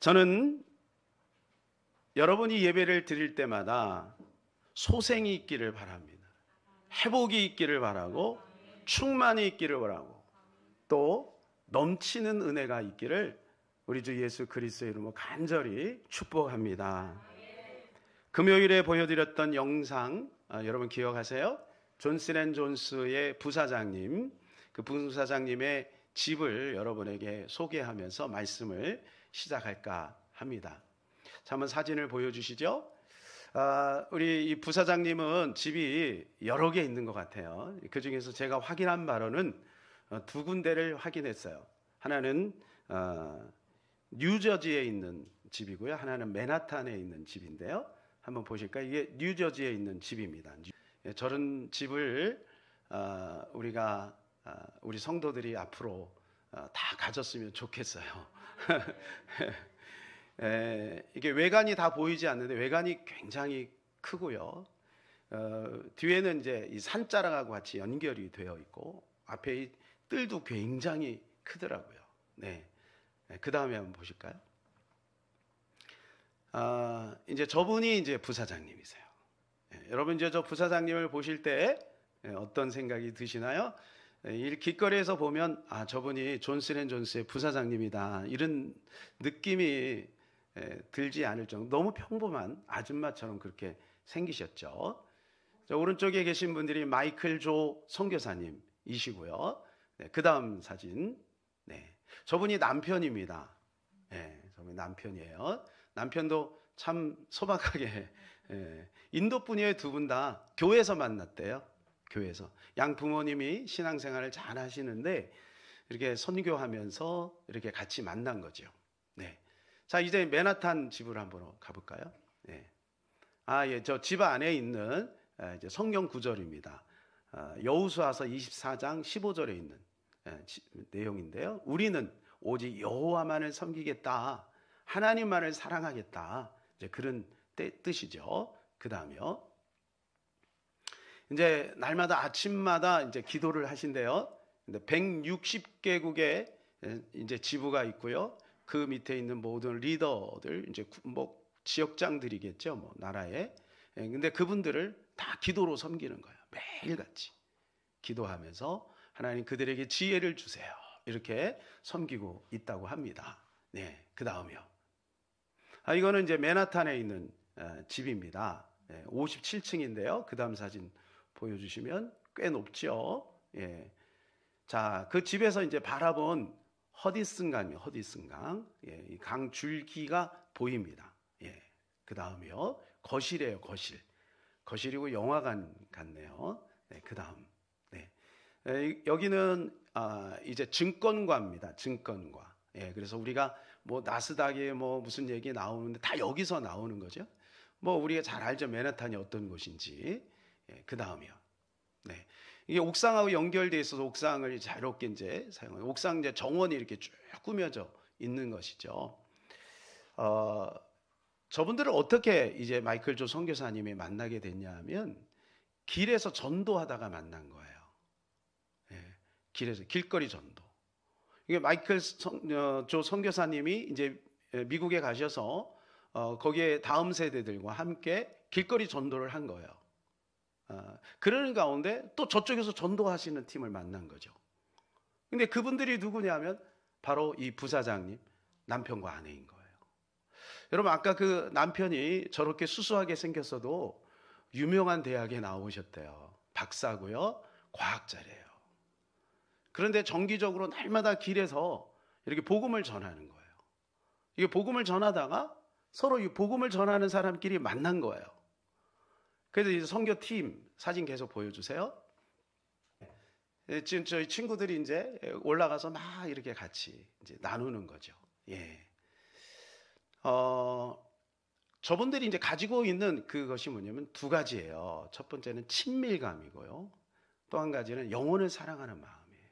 저는 여러분이 예배를 드릴 때마다 소생이 있기를 바랍니다. 회복이 있기를 바라고, 충만이 있기를 바라고, 또 넘치는 은혜가 있기를 우리 주 예수 그리스도의 이름으로 간절히 축복합니다. 금요일에 보여드렸던 영상 여러분 기억하세요? 존슨 앤 존스의 부사장님, 그 부사장님의 집을 여러분에게 소개하면서 말씀을 시작할까 합니다. 자, 한번 사진을 보여주시죠. 우리 이 부사장님은 집이 여러 개 있는 것 같아요. 그 중에서 제가 확인한 바로는 두 군데를 확인했어요. 하나는 뉴저지에 있는 집이고요. 하나는 맨하탄에 있는 집인데요. 한번 보실까요? 이게 뉴저지에 있는 집입니다. 저런 집을 우리 성도들이 앞으로 다 가졌으면 좋겠어요. 이게 외관이 다 보이지 않는데 외관이 굉장히 크고요. 뒤에는 이제 이 산자락하고 같이 연결이 되어 있고 앞에 이 뜰도 굉장히 크더라고요. 네. 그 다음에 한번 보실까요? 이제 저분이 이제 부사장님이세요. 여러분 이제 저 부사장님을 보실 때 어떤 생각이 드시나요? 이 길거리에서 보면 저분이 존슨 앤 존스의 부사장님이다 이런 느낌이 들지 않을 정도 너무 평범한 아줌마처럼 그렇게 생기셨죠. 자, 오른쪽에 계신 분들이 마이클 조 선교사님이시고요. 네, 그 다음 사진. 네, 저분이 남편입니다. 네, 저분이 남편이에요. 남편도 참 소박하게 인도 분이에요. 두 분 다 교회에서 만났대요. 교회에서 양 부모님이 신앙생활을 잘 하시는데 이렇게 선교하면서 이렇게 같이 만난 거죠. 네. 자, 이제 맨하탄 집으로 한번 가볼까요? 네. 예, 저 집 안에 있는 이제 성경 구절입니다. 여호수아서 24장 15절에 있는 내용인데요. 우리는 오직 여호와만을 섬기겠다, 하나님만을 사랑하겠다. 이제 그런 뜻이죠. 그 다음에요. 이제 날마다 아침마다 이제 기도를 하신대요. 160개국의 이제 지부가 있고요. 그 밑에 있는 모든 리더들, 이제 뭐 지역장들이겠죠, 뭐 나라에. 근데 그분들을 다 기도로 섬기는 거예요. 매일같이 기도하면서 하나님 그들에게 지혜를 주세요. 이렇게 섬기고 있다고 합니다. 네, 그 다음이요. 이거는 이제 맨하탄에 있는 집입니다. 57층인데요. 그 다음 사진 보여주시면 꽤 높죠. 예. 자, 그 집에서 이제 바라본 허디슨 강이요. 허디슨 강. 예, 이 강 줄기가 보입니다. 예. 그 다음이요. 거실이에요. 거실. 거실이고 영화관 같네요. 네, 그 다음. 네. 여기는 이제 증권과입니다. 증권과. 예, 그래서 우리가 뭐 나스닥에 뭐 무슨 얘기 나오는데 다 여기서 나오는 거죠. 뭐 우리가 잘 알죠. 맨하탄이 어떤 곳인지. 예, 그 다음이요. 네. 이게 옥상하고 연결되어 있어서 옥상을 자유롭게 이제 사용하는 옥상 이제 정원이 이렇게 쭉 꾸며져 있는 것이죠. 저분들을 어떻게 이제 마이클 조 선교사님이 만나게 됐냐면 길에서 전도하다가 만난 거예요. 예, 길에서 길거리 전도. 이게 마이클 조 선교사님이 이제 미국에 가셔서 거기에 다음 세대들과 함께 길거리 전도를 한 거예요. 그러는 가운데 또 저쪽에서 전도하시는 팀을 만난 거죠. 근데 그분들이 누구냐면 바로 이 부사장님 남편과 아내인 거예요. 여러분 아까 그 남편이 저렇게 수수하게 생겼어도 유명한 대학에 나오셨대요. 박사고요. 과학자래요. 그런데 정기적으로 날마다 길에서 이렇게 복음을 전하는 거예요. 이게 복음을 전하다가 서로 이 복음을 전하는 사람끼리 만난 거예요. 그래서 이제 선교팀 사진 계속 보여주세요. 지금 저희 친구들이 이제 올라가서 막 이렇게 같이 이제 나누는 거죠. 예. 저분들이 이제 가지고 있는 그것이 뭐냐면 두 가지예요. 첫 번째는 친밀감이고요. 또 한 가지는 영혼을 사랑하는 마음이에요.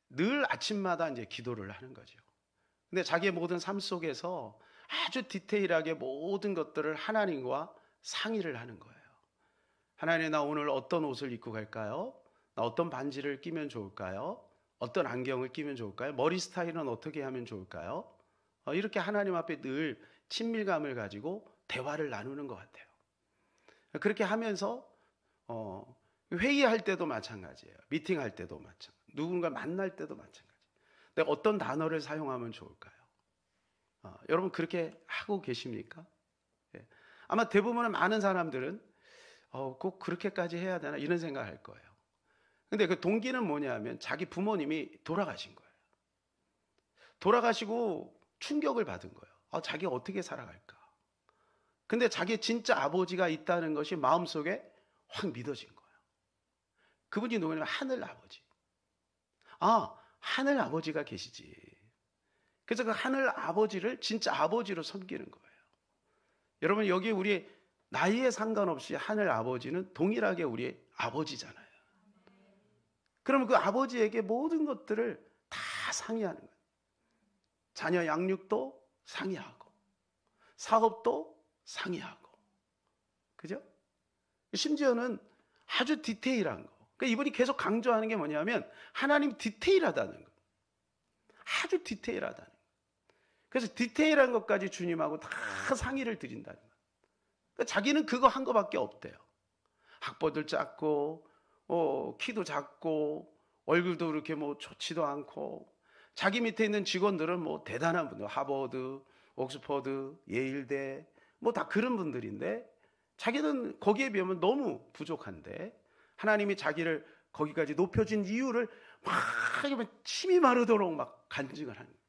늘 아침마다 이제 기도를 하는 거죠. 근데 자기의 모든 삶 속에서 아주 디테일하게 모든 것들을 하나님과 상의를 하는 거예요. 하나님, 나 오늘 어떤 옷을 입고 갈까요? 나 어떤 반지를 끼면 좋을까요? 어떤 안경을 끼면 좋을까요? 머리 스타일은 어떻게 하면 좋을까요? 이렇게 하나님 앞에 늘 친밀감을 가지고 대화를 나누는 것 같아요. 그렇게 하면서 회의할 때도 마찬가지예요. 미팅할 때도 마찬가지. 누군가 만날 때도 마찬가지. 내가 어떤 단어를 사용하면 좋을까요? 여러분 그렇게 하고 계십니까? 예. 아마 대부분의 많은 사람들은 꼭 그렇게까지 해야 되나 이런 생각을 할 거예요. 근데 그 동기는 뭐냐면 자기 부모님이 돌아가신 거예요. 돌아가시고 충격을 받은 거예요. 자기가 어떻게 살아갈까? 근데 자기 진짜 아버지가 있다는 것이 마음속에 확 믿어진 거예요. 그분이 누구냐면 하늘 아버지. 하늘 아버지가 계시지. 그래서 그 하늘 아버지를 진짜 아버지로 섬기는 거예요. 여러분 여기 우리 나이에 상관없이 하늘 아버지는 동일하게 우리의 아버지잖아요. 그러면 그 아버지에게 모든 것들을 다 상의하는 거예요. 자녀 양육도 상의하고 사업도 상의하고, 그죠? 심지어는 아주 디테일한 거. 그러니까 이분이 계속 강조하는 게 뭐냐면 하나님 디테일하다는 거. 아주 디테일하다는 거. 그래서 디테일한 것까지 주님하고 다 상의를 드린다는 거. 그러니까 자기는 그거 한 거밖에 없대요. 학벌들 작고 키도 작고 얼굴도 그렇게 좋지도 않고, 자기 밑에 있는 직원들은 대단한 분들, 하버드, 옥스퍼드, 예일대 다 그런 분들인데 자기는 거기에 비하면 너무 부족한데 하나님이 자기를 거기까지 높여준 이유를 막 침이 마르도록 막 간증을 하는 거예요.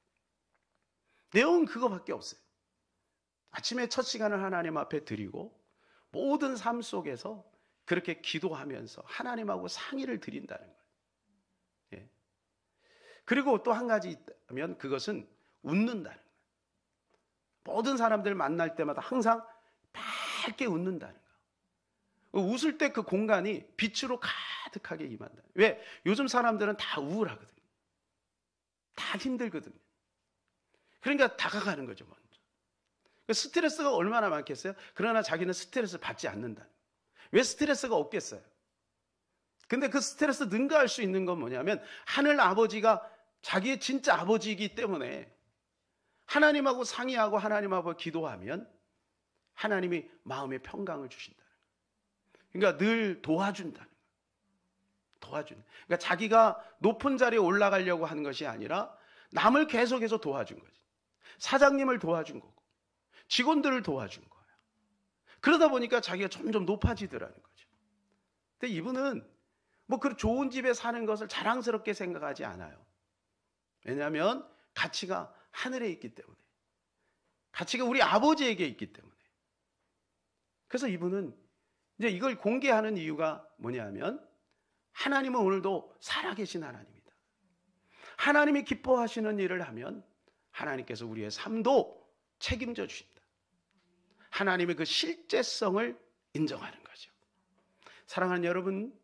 내용은 그거밖에 없어요. 아침에 첫 시간을 하나님 앞에 드리고 모든 삶 속에서 그렇게 기도하면서 하나님하고 상의를 드린다는 거예요. 예. 그리고 또 한 가지 있다면 그것은 웃는다는 거예요. 모든 사람들 만날 때마다 항상 밝게 웃는다는 거예요. 웃을 때 그 공간이 빛으로 가득하게 임한다. 왜? 요즘 사람들은 다 우울하거든요. 다 힘들거든요. 그러니까 다가가는 거죠, 먼저. 스트레스가 얼마나 많겠어요? 그러나 자기는 스트레스를 받지 않는다. 왜 스트레스가 없겠어요? 근데 그 스트레스 능가할 수 있는 건 뭐냐면 하늘 아버지가 자기의 진짜 아버지이기 때문에 하나님하고 상의하고 하나님하고 기도하면 하나님이 마음의 평강을 주신다는 거예요. 그러니까 늘 도와준다는 거예요. 도와준. 그러니까 자기가 높은 자리에 올라가려고 하는 것이 아니라 남을 계속해서 도와준 거지. 사장님을 도와준 거고 직원들을 도와준 거예요. 그러다 보니까 자기가 점점 높아지더라는 거죠. 근데 이분은 그 좋은 집에 사는 것을 자랑스럽게 생각하지 않아요. 왜냐하면 가치가 하늘에 있기 때문에, 가치가 우리 아버지에게 있기 때문에. 그래서 이분은 이제 이걸 공개하는 이유가 뭐냐면 하나님은 오늘도 살아계신 하나님이다. 하나님이 기뻐하시는 일을 하면 하나님께서 우리의 삶도 책임져 주신다. 하나님의 그 실제성을 인정하는 거죠. 사랑하는 여러분,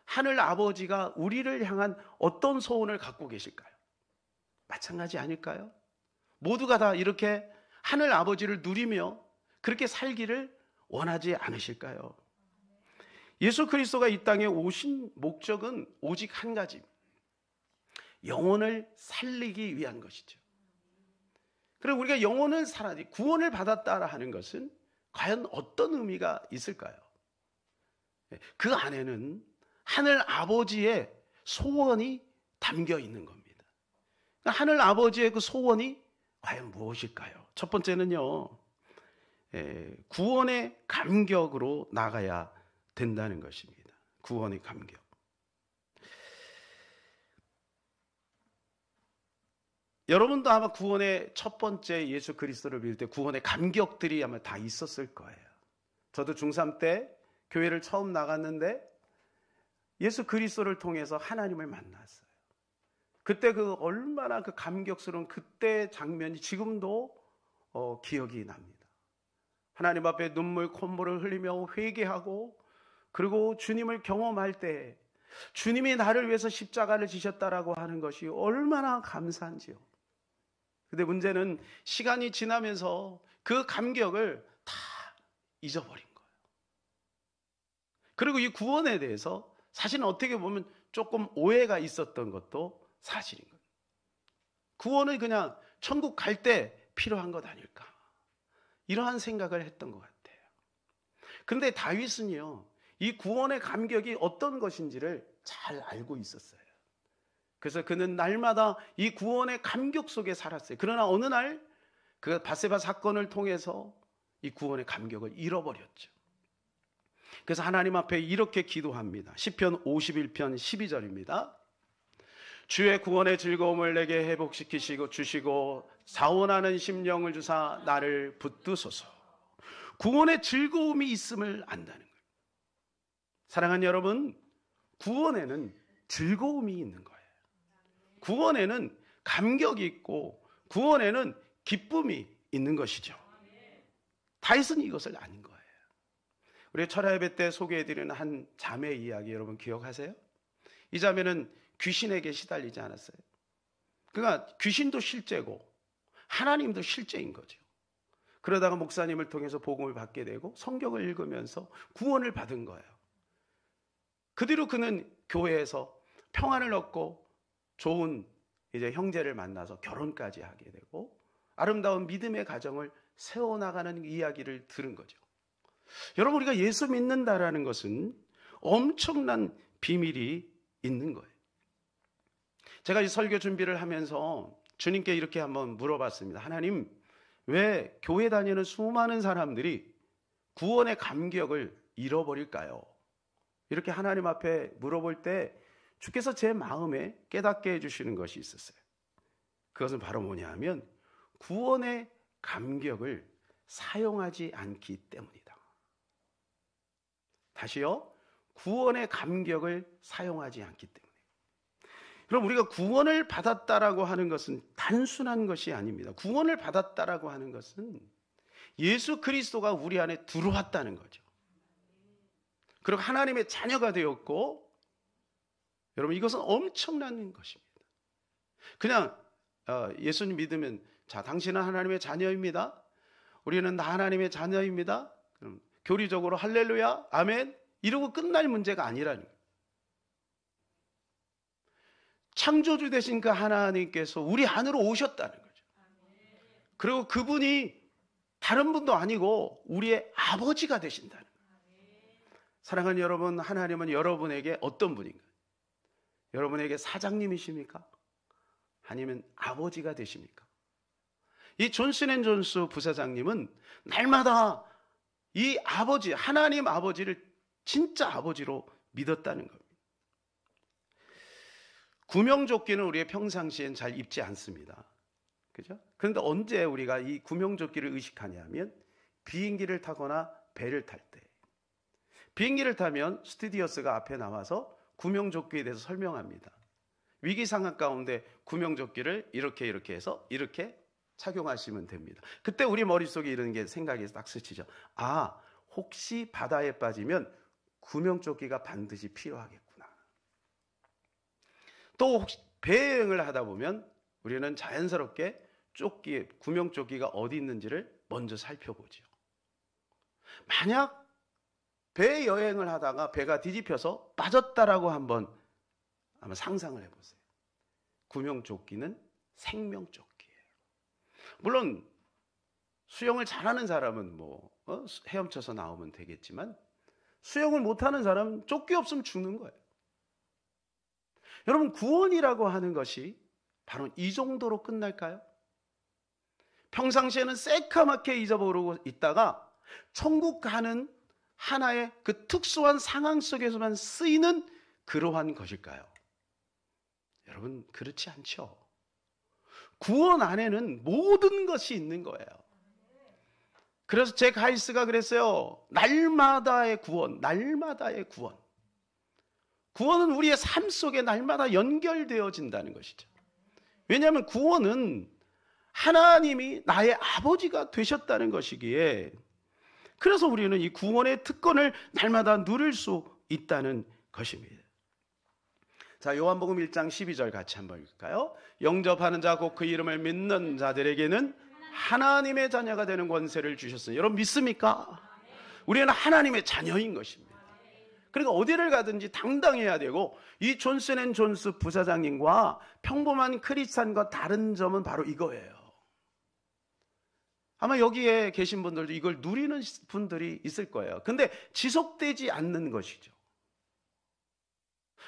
하늘 아버지가 우리를 향한 어떤 소원을 갖고 계실까요? 마찬가지 아닐까요? 모두가 다 이렇게 하늘 아버지를 누리며 그렇게 살기를 원하지 않으실까요? 예수 그리스도가 이 땅에 오신 목적은 오직 한 가지, 영혼을 살리기 위한 것이죠. 그리고 우리가 영혼을 살아야, 구원을 받았다 하는 것은 과연 어떤 의미가 있을까요? 그 안에는 하늘 아버지의 소원이 담겨 있는 겁니다. 하늘 아버지의 그 소원이 과연 무엇일까요? 첫 번째는요, 구원의 감격으로 나가야 된다는 것입니다. 구원의 감격. 여러분도 아마 구원의 첫 번째 예수 그리스도를 믿을 때 구원의 감격들이 아마 다 있었을 거예요. 저도 중3 때 교회를 처음 나갔는데 예수 그리스도를 통해서 하나님을 만났어요. 그때 얼마나 그 감격스러운 그때 장면이 지금도 기억이 납니다. 하나님 앞에 눈물 콧물을 흘리며 회개하고, 그리고 주님을 경험할 때 주님이 나를 위해서 십자가를 지셨다라고 하는 것이 얼마나 감사한지요. 근데 문제는 시간이 지나면서 그 감격을 다 잊어버린 거예요. 그리고 이 구원에 대해서 사실은 어떻게 보면 조금 오해가 있었던 것도 사실인 거예요. 구원은 그냥 천국 갈 때 필요한 것 아닐까, 이러한 생각을 했던 것 같아요. 그런데 다윗은요, 이 구원의 감격이 어떤 것인지를 잘 알고 있었어요. 그래서 그는 날마다 이 구원의 감격 속에 살았어요. 그러나 어느 날 그 밧세바 사건을 통해서 이 구원의 감격을 잃어버렸죠. 그래서 하나님 앞에 이렇게 기도합니다. 시편 51편 12절입니다. 주의 구원의 즐거움을 내게 회복시키시고 주시고 자원하는 심령을 주사 나를 붙드소서. 구원의 즐거움이 있음을 안다는 거예요. 사랑하는 여러분, 구원에는 즐거움이 있는 거예요. 구원에는 감격이 있고 구원에는 기쁨이 있는 것이죠. 다윗은 이것을 아는 거예요. 우리 철야 예배 때 소개해드리는 한 자매 이야기 여러분 기억하세요? 이 자매는 귀신에게 시달리지 않았어요. 그러니까 귀신도 실제고 하나님도 실제인 거죠. 그러다가 목사님을 통해서 복음을 받게 되고 성경을 읽으면서 구원을 받은 거예요. 그 뒤로 그는 교회에서 평안을 얻고 좋은 이제 형제를 만나서 결혼까지 하게 되고 아름다운 믿음의 가정을 세워나가는 이야기를 들은 거죠. 여러분, 우리가 예수 믿는다라는 것은 엄청난 비밀이 있는 거예요. 제가 이 설교 준비를 하면서 주님께 이렇게 한번 물어봤습니다. 하나님, 왜 교회 다니는 수많은 사람들이 구원의 감격을 잃어버릴까요? 이렇게 하나님 앞에 물어볼 때 주께서 제 마음에 깨닫게 해주시는 것이 있었어요. 그것은 바로 뭐냐 하면 구원의 감격을 사용하지 않기 때문이다. 다시요. 구원의 감격을 사용하지 않기 때문에. 그럼 우리가 구원을 받았다라고 하는 것은 단순한 것이 아닙니다. 구원을 받았다라고 하는 것은 예수 그리스도가 우리 안에 들어왔다는 거죠. 그리고 하나님의 자녀가 되었고, 여러분 이것은 엄청난 것입니다. 그냥 예수님 믿으면 자, 당신은 하나님의 자녀입니다. 우리는 나 하나님의 자녀입니다. 그럼 교리적으로 할렐루야, 아멘 이러고 끝날 문제가 아니라는 거예요. 창조주 되신 그 하나님께서 우리 안으로 오셨다는 거죠. 그리고 그분이 다른 분도 아니고 우리의 아버지가 되신다는 거예요. 사랑하는 여러분, 하나님은 여러분에게 어떤 분인가요? 여러분에게 사장님이십니까? 아니면 아버지가 되십니까? 이 존슨 앤 존스 부사장님은 날마다 이 아버지, 하나님 아버지를 진짜 아버지로 믿었다는 겁니다. 구명조끼는 우리의 평상시엔 잘 입지 않습니다. 그죠? 그런데 언제 우리가 이 구명조끼를 의식하냐면 비행기를 타거나 배를 탈 때. 비행기를 타면 스튜디오스가 앞에 나와서 구명조끼에 대해서 설명합니다. 위기 상황 가운데 구명조끼를 이렇게 해서 이렇게 착용하시면 됩니다. 그때 우리 머릿속에 이런 게 생각이 딱 스치죠. 아, 혹시 바다에 빠지면 구명조끼가 반드시 필요하겠구나. 또 혹시 배 여행을 하다 보면 우리는 자연스럽게 구명조끼가 어디 있는지를 먼저 살펴보죠. 만약 배 여행을 하다가 배가 뒤집혀서 빠졌다라고 한번 상상을 해보세요. 구명조끼는 생명조끼예요. 물론 수영을 잘하는 사람은 헤엄쳐서 나오면 되겠지만 수영을 못하는 사람은 조끼 없으면 죽는 거예요. 여러분, 구원이라고 하는 것이 바로 이 정도로 끝날까요? 평상시에는 새까맣게 잊어버리고 있다가 천국 가는 하나의 그 특수한 상황 속에서만 쓰이는 그러한 것일까요? 여러분, 그렇지 않죠. 구원 안에는 모든 것이 있는 거예요. 그래서 제 가이스가 그랬어요. 날마다의 구원, 날마다의 구원. 구원은 우리의 삶 속에 날마다 연결되어진다는 것이죠. 왜냐하면 구원은 하나님이 나의 아버지가 되셨다는 것이기에, 그래서 우리는 이 구원의 특권을 날마다 누릴 수 있다는 것입니다. 자, 요한복음 1장 12절 같이 한번 읽을까요? 영접하는 자 곧 그 이름을 믿는 자들에게는 하나님의 자녀가 되는 권세를 주셨으니. 여러분 믿습니까? 우리는 하나님의 자녀인 것입니다. 그러니까 어디를 가든지 당당해야 되고, 이 존슨 앤 존스 부사장님과 평범한 크리스찬과 다른 점은 바로 이거예요. 아마 여기에 계신 분들도 이걸 누리는 분들이 있을 거예요. 근데 지속되지 않는 것이죠.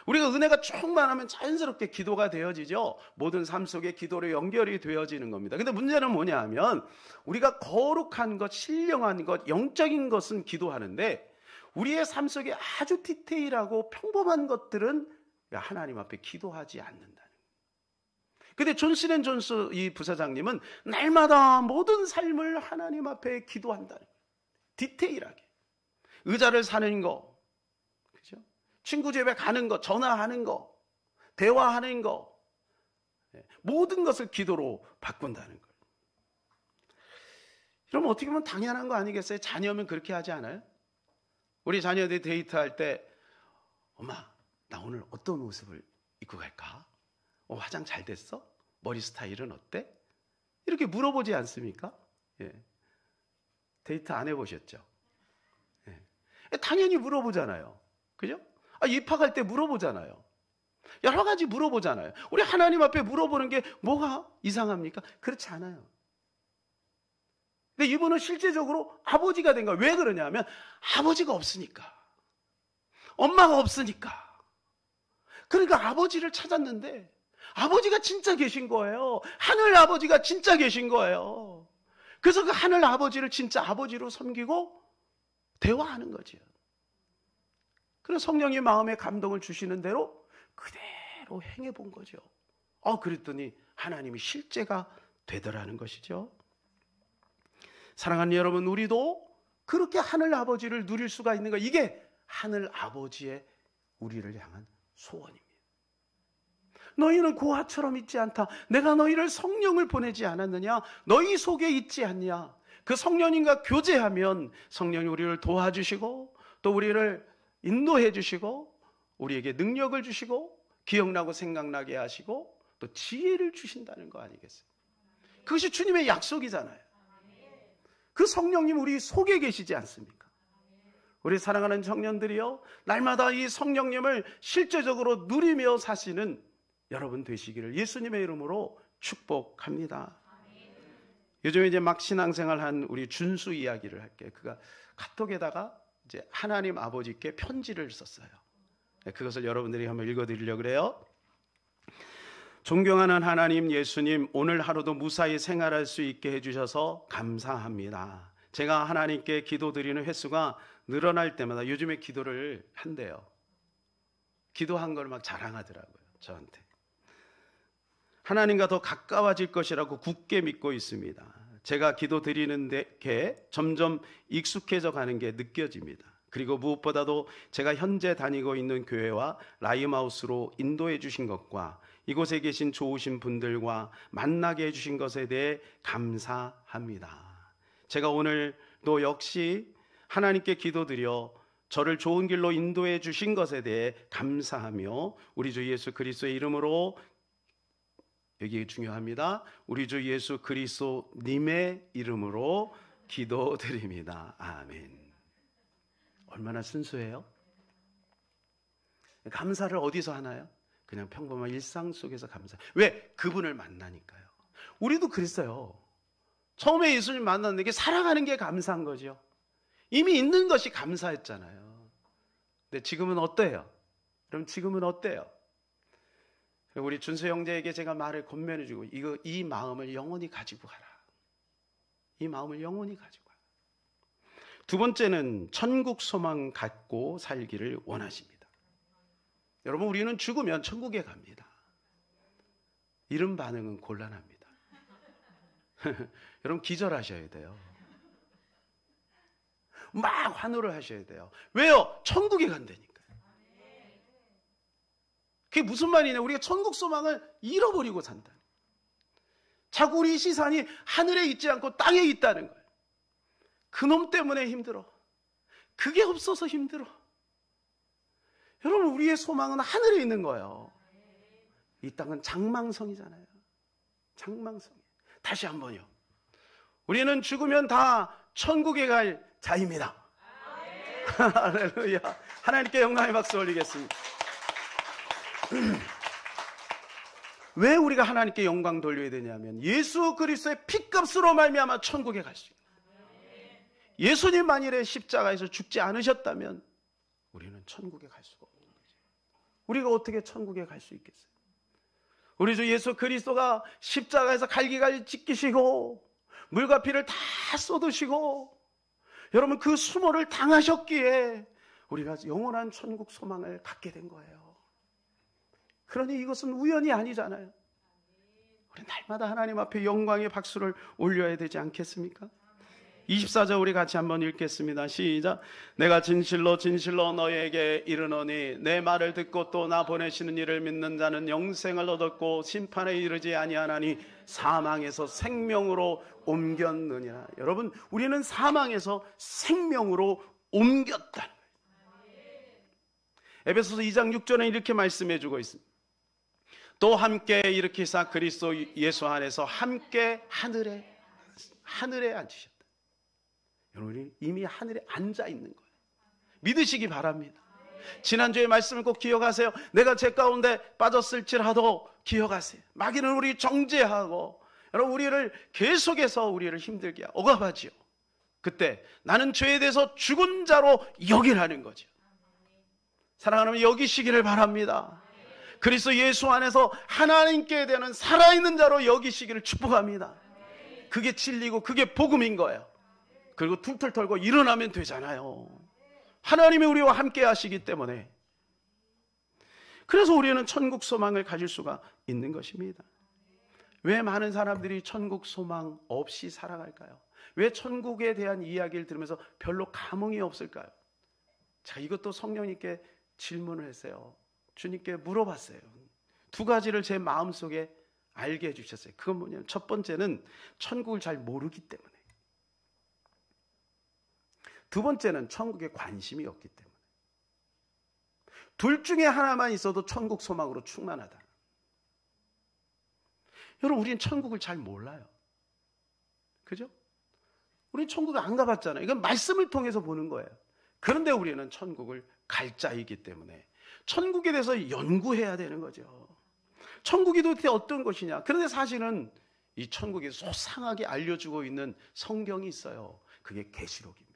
우리가 은혜가 충만하면 자연스럽게 기도가 되어지죠. 모든 삶 속에 기도로 연결이 되어지는 겁니다. 근데 문제는 뭐냐 하면, 우리가 거룩한 것, 신령한 것, 영적인 것은 기도하는데, 우리의 삶 속에 아주 디테일하고 평범한 것들은 하나님 앞에 기도하지 않는다는 거예요. 근데 존슨 앤 존스 이 부사장님은 날마다 모든 삶을 하나님 앞에 기도한다는 거예요. 디테일하게. 의자를 사는 거, 그죠? 친구 집에 가는 거, 전화하는 거, 대화하는 거, 모든 것을 기도로 바꾼다는 거예요. 그럼 어떻게 보면 당연한 거 아니겠어요? 자녀면 그렇게 하지 않아요? 우리 자녀들이 데이트할 때, 엄마, 나 오늘 어떤 모습을 입고 갈까? 화장 잘 됐어? 머리 스타일은 어때? 이렇게 물어보지 않습니까? 예. 데이트 안 해보셨죠? 예. 당연히 물어보잖아요. 그죠? 입학할 때 물어보잖아요. 여러 가지 물어보잖아요. 우리 하나님 앞에 물어보는 게 뭐가 이상합니까? 그렇지 않아요. 근데 이분은 실제적으로 아버지가 된 거예요. 왜 그러냐면, 아버지가 없으니까. 엄마가 없으니까. 그러니까 아버지를 찾았는데, 아버지가 진짜 계신 거예요. 하늘 아버지가 진짜 계신 거예요. 그래서 그 하늘 아버지를 진짜 아버지로 섬기고 대화하는 거죠. 그래서 성령이 마음에 감동을 주시는 대로 그대로 행해 본 거죠. 그랬더니 하나님이 실제가 되더라는 것이죠. 사랑하는 여러분, 우리도 그렇게 하늘 아버지를 누릴 수가 있는 거, 이게 하늘 아버지의 우리를 향한 소원입니다. 너희는 고아처럼 있지 않다. 내가 너희를 성령을 보내지 않았느냐? 너희 속에 있지 않냐? 그 성령님과 교제하면 성령이 우리를 도와주시고, 또 우리를 인도해 주시고, 우리에게 능력을 주시고, 기억나고 생각나게 하시고, 또 지혜를 주신다는 거 아니겠어요? 그것이 주님의 약속이잖아요. 그 성령님 우리 속에 계시지 않습니까? 우리 사랑하는 청년들이요, 날마다 이 성령님을 실제적으로 누리며 사시는 여러분 되시기를 예수님의 이름으로 축복합니다. 요즘에 이제 막 신앙생활한 우리 준수 이야기를 할게요. 그가 카톡에다가 이제 하나님 아버지께 편지를 썼어요. 그것을 여러분들이 한번 읽어드리려고 그래요. 존경하는 하나님 예수님, 오늘 하루도 무사히 생활할 수 있게 해주셔서 감사합니다. 제가 하나님께 기도드리는 횟수가 늘어날 때마다 요즘에 기도를 한대요. 기도한 걸 막 자랑하더라고요, 저한테. 하나님과 더 가까워질 것이라고 굳게 믿고 있습니다. 제가 기도드리는 게 점점 익숙해져 가는 게 느껴집니다. 그리고 무엇보다도 제가 현재 다니고 있는 교회와 라임하우스로 인도해 주신 것과 이곳에 계신 좋으신 분들과 만나게 해주신 것에 대해 감사합니다. 제가 오늘도 역시 하나님께 기도드려 저를 좋은 길로 인도해 주신 것에 대해 감사하며 우리 주 예수 그리스도의 이름으로, 여기 중요합니다, 우리 주 예수 그리스도님의 이름으로 기도드립니다. 아멘. 얼마나 순수해요? 감사를 어디서 하나요? 그냥 평범한 일상 속에서 감사. 왜? 그분을 만나니까요. 우리도 그랬어요. 처음에 예수님 만났는데 살아가는 게 감사한 거죠. 이미 있는 것이 감사했잖아요. 근데 지금은 어때요? 그럼 지금은 어때요? 우리 준수 형제에게 제가 말을 권면해주고, 이 마음을 영원히 가지고 가라. 이 마음을 영원히 가지고 가라. 두 번째는 천국 소망 갖고 살기를 원하십니다. 여러분, 우리는 죽으면 천국에 갑니다. 이런 반응은 곤란합니다. 여러분, 기절하셔야 돼요. 막 환호를 하셔야 돼요. 왜요? 천국에 간다니까요. 그게 무슨 말이냐? 우리가 천국 소망을 잃어버리고 산다. 자꾸 우리 시선이 하늘에 있지 않고 땅에 있다는 거예요. 그놈 때문에 힘들어. 그게 없어서 힘들어. 여러분, 우리의 소망은 하늘에 있는 거예요. 이 땅은 장망성이잖아요. 장망성. 다시 한번요. 우리는 죽으면 다 천국에 갈 자입니다. 할렐루야. 하나님께 영광의 박수 올리겠습니다. 왜 우리가 하나님께 영광 돌려야 되냐면 예수 그리스도의 피값으로 말미암아 천국에 갈 수 있는 거예요. 예수님 만일에 십자가에서 죽지 않으셨다면 우리는 천국에 갈 수가 없는 거죠. 우리가 어떻게 천국에 갈 수 있겠어요? 우리 주 예수 그리스도가 십자가에서 갈기갈기 찢기시고 물과 피를 다 쏟으시고 여러분 그 수모를 당하셨기에 우리가 영원한 천국 소망을 갖게 된 거예요. 그러니 이것은 우연이 아니잖아요. 우리 날마다 하나님 앞에 영광의 박수를 올려야 되지 않겠습니까? 24절 우리 같이 한번 읽겠습니다. 시작. 내가 진실로 진실로 너희에게 이르노니 내 말을 듣고 또 나 보내시는 이를 믿는 자는 영생을 얻었고 심판에 이르지 아니하나니 사망에서 생명으로 옮겼느니라. 여러분 우리는 사망에서 생명으로 옮겼다. 에베소서 2장 6절에 이렇게 말씀해 주고 있습니다. 또 함께 일으키사 그리스도 예수 안에서 함께 하늘에 앉으셨다. 여러분이 이미 하늘에 앉아 있는 거예요. 믿으시기 바랍니다. 지난주에 말씀을 꼭 기억하세요. 내가 죄 가운데 빠졌을지라도 기억하세요. 마귀는 우리 정죄하고 여러분 우리를 계속해서 우리를 힘들게 억압하지요. 그때 나는 죄에 대해서 죽은 자로 여기라는 거죠. 사랑하는 여기시기를 바랍니다. 그리스도 예수 안에서 하나님께 대한 살아있는 자로 여기시기를 축복합니다. 그게 진리고 그게 복음인 거예요. 그리고 툴툴 털고 일어나면 되잖아요. 하나님이 우리와 함께 하시기 때문에. 그래서 우리는 천국 소망을 가질 수가 있는 것입니다. 왜 많은 사람들이 천국 소망 없이 살아갈까요? 왜 천국에 대한 이야기를 들으면서 별로 감흥이 없을까요? 자, 이것도 성령님께 질문을 했어요. 주님께 물어봤어요. 두 가지를 제 마음속에 알게 해주셨어요. 그건 뭐냐면 첫 번째는 천국을 잘 모르기 때문에, 두 번째는 천국에 관심이 없기 때문에. 둘 중에 하나만 있어도 천국 소망으로 충만하다. 여러분 우리는 천국을 잘 몰라요. 그죠? 우리는 천국에 안 가봤잖아요. 이건 말씀을 통해서 보는 거예요. 그런데 우리는 천국을 갈 자이기 때문에 천국에 대해서 연구해야 되는 거죠. 천국이 도대체 어떤 것이냐. 그런데 사실은 이 천국이 소상하게 알려주고 있는 성경이 있어요. 그게 계시록입니다.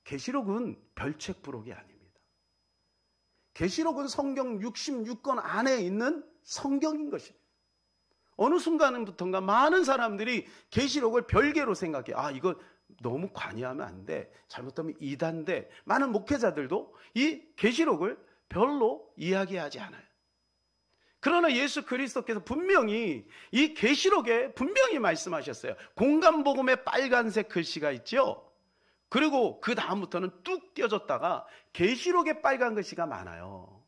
계시록은 별책 부록이 아닙니다. 계시록은 성경 66권 안에 있는 성경인 것입니다. 어느 순간부터인가 많은 사람들이 계시록을 별개로 생각해. 아, 이거 너무 관여하면 안 돼. 잘못하면 이단데. 많은 목회자들도 이 계시록을 별로 이야기하지 않아요. 그러나 예수 그리스도께서 분명히 이 계시록에 분명히 말씀하셨어요. 공간복음에 빨간색 글씨가 있죠. 그리고 그 다음부터는 뚝 띄어졌다가 계시록에 빨간 글씨가 많아요.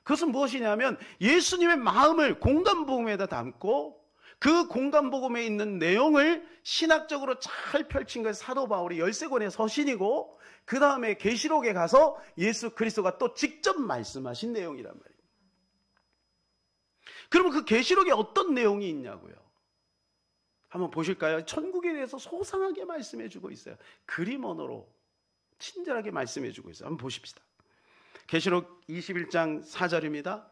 그것은 무엇이냐면 예수님의 마음을 공간복음에다 담고 그 공간복음에 있는 내용을 신학적으로 잘 펼친 것이 사도 바울이 13권의 서신이고 그 다음에 계시록에 가서 예수 그리스도가 또 직접 말씀하신 내용이란 말이에요. 그러면 그 계시록에 어떤 내용이 있냐고요? 한번 보실까요? 천국에 대해서 소상하게 말씀해 주고 있어요. 그림 언어로 친절하게 말씀해 주고 있어요. 한번 보십시다. 계시록 21장 4절입니다.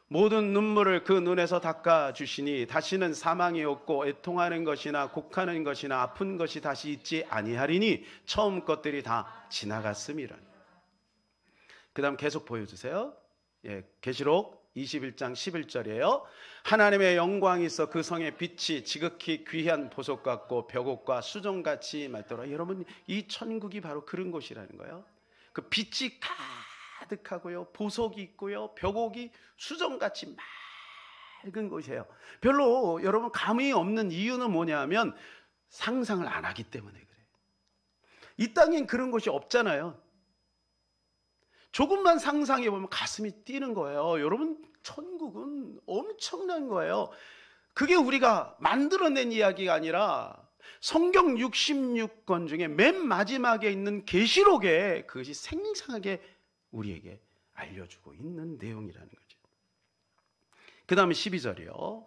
모든 눈물을 그 눈에서 닦아주시니 다시는 사망이 없고 애통하는 것이나 곡하는 것이나 아픈 것이 다시 있지 아니하리니 처음 것들이 다 지나갔음이라. 그 다음 계속 보여주세요. 계시록 21장 11절이에요. 하나님의 영광이 있어 그 성의 빛이 지극히 귀한 보석 같고 벽옥과 수정같이 맑더라. 여러분 이 천국이 바로 그런 곳이라는 거예요. 그 빛이 가득하고요, 보석이 있고요, 벽옥이 수정같이 맑은 곳이에요. 별로 여러분 감이 없는 이유는 뭐냐면 상상을 안 하기 때문에 그래요. 이 땅엔 그런 곳이 없잖아요. 조금만 상상해 보면 가슴이 뛰는 거예요. 여러분 천국은 엄청난 거예요. 그게 우리가 만들어낸 이야기가 아니라 성경 66권 중에 맨 마지막에 있는 계시록에 그것이 생생하게 우리에게 알려주고 있는 내용이라는 거죠. 그 다음에 12절이요.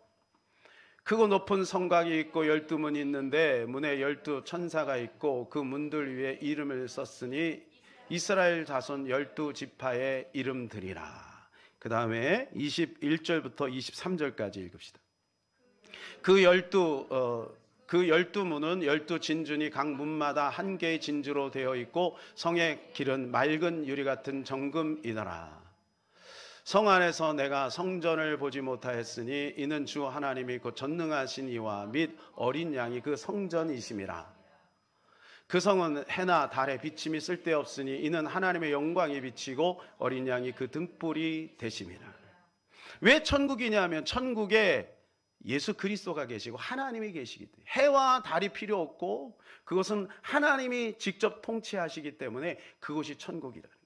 크고 높은 성곽이 있고 12문이 있는데 문에 12천사가 있고 그 문들 위에 이름을 썼으니 이스라엘 자손 12지파의 이름들이라. 그 다음에 21절부터 23절까지 읽읍시다. 그 12문은 12진준이 각 문마다 한 개의 진주로 되어 있고 성의 길은 맑은 유리 같은 정금이더라. 성 안에서 내가 성전을 보지 못하였으니 이는 주 하나님이 곧 전능하신 이와 및 어린 양이 그 성전이심이라. 그 성은 해나 달의 비침이 쓸데없으니 이는 하나님의 영광이 비치고 어린 양이 그 등불이 되심이라. 왜 천국이냐면 천국에 예수 그리스도가 계시고 하나님이 계시기 때문에 해와 달이 필요 없고 그것은 하나님이 직접 통치하시기 때문에 그것이 천국이라는 거예요.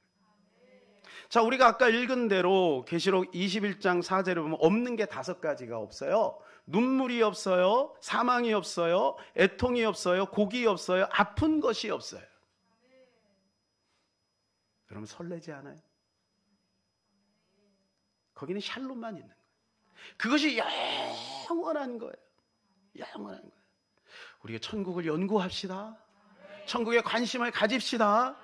자, 우리가 아까 읽은 대로 계시록 21장 4절에 보면 없는 게 5가지가 없어요. 눈물이 없어요. 사망이 없어요. 애통이 없어요. 곡이 없어요. 아픈 것이 없어요. 그럼 설레지 않아요? 거기는 샬롬만 있는 거예요. 그것이 영원한 거예요. 영원한 거예요. 우리가 천국을 연구합시다. 천국에 관심을 가집시다.